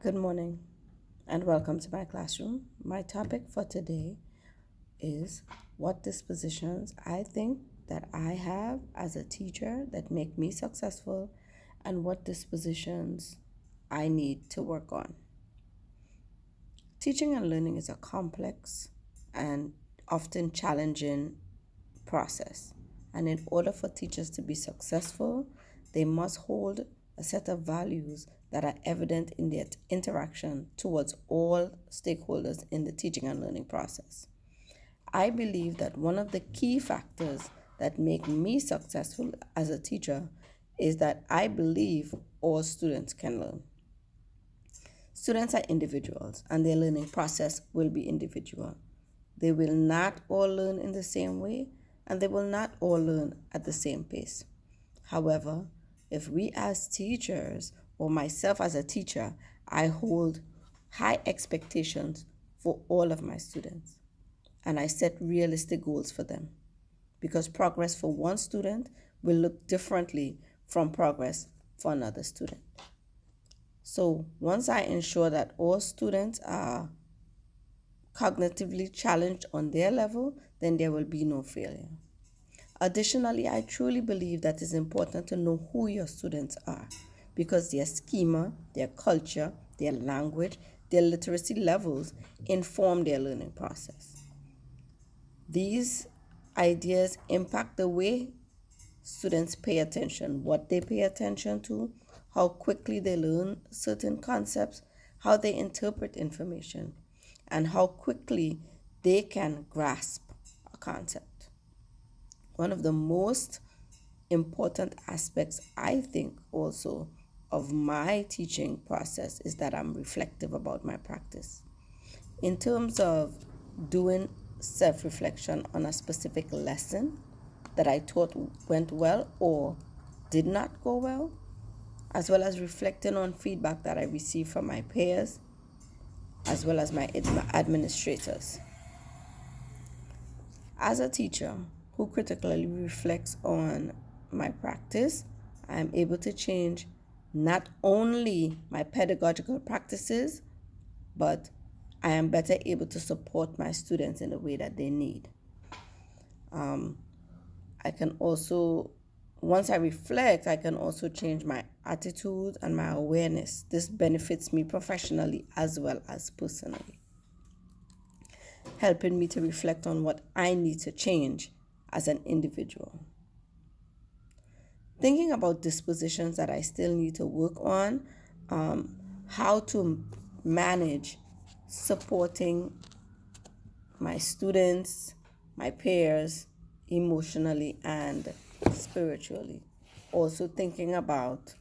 Good morning and welcome to my classroom. My topic for today is what dispositions I think that I have as a teacher that make me successful and what dispositions I need to work on. Teaching and learning is a complex and often challenging process. And in order for teachers to be successful, they must hold a set of values that are evident in their interaction towards all stakeholders in the teaching and learning process. I believe that one of the key factors that make me successful as a teacher is that I believe all students can learn. Students are individuals and their learning process will be individual. They will not all learn in the same way and they will not all learn at the same pace. However, if we as teachers or myself as a teacher, I hold high expectations for all of my students and I set realistic goals for them because progress for one student will look differently from progress for another student. So once I ensure that all students are cognitively challenged on their level, then there will be no failure. Additionally, I truly believe that it's important to know who your students are because their schema, their culture, their language, their literacy levels inform their learning process. These ideas impact the way students pay attention, what they pay attention to, how quickly they learn certain concepts, how they interpret information, and how quickly they can grasp a concept. One of the most important aspects, I think, also of my teaching process is that I'm reflective about my practice. In terms of doing self-reflection on a specific lesson that I thought went well or did not go well, as well as reflecting on feedback that I received from my peers, as well as my administrators. As a teacher who critically reflects on my practice, I am able to change not only my pedagogical practices, but I am better able to support my students in the way that they need. I can also, once I reflect, I can also change my attitude and my awareness. This benefits me professionally as well as personally, helping me to reflect on what I need to change as an individual. Thinking about dispositions that I still need to work on, how to manage supporting my students, my peers, emotionally and spiritually. Also thinking about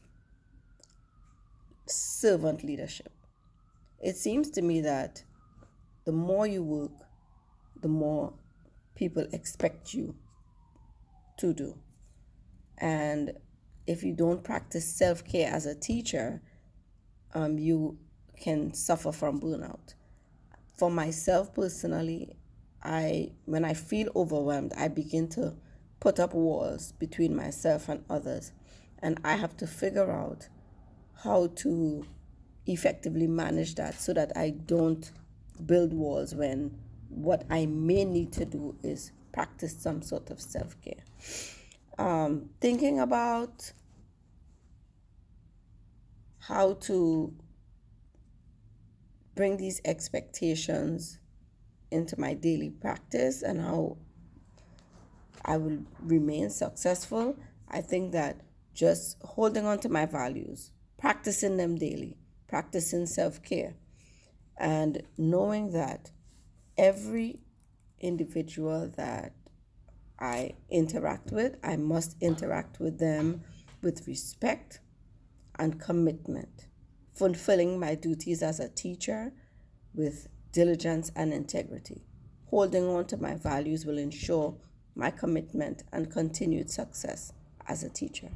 servant leadership. It seems to me that the more you work, the more people expect you to do. And if you don't practice self-care as a teacher, you can suffer from burnout. For myself personally, when I feel overwhelmed, I begin to put up walls between myself and others. And I have to figure out how to effectively manage that so that I don't build walls when what I may need to do is practice some sort of self-care. Thinking about how to bring these expectations into my daily practice and how I will remain successful. I think that just holding on to my values, practicing them daily, practicing self-care, and knowing that every individual that I interact with, I must interact with them with respect and commitment, fulfilling my duties as a teacher with diligence and integrity. Holding on to my values will ensure my commitment and continued success as a teacher.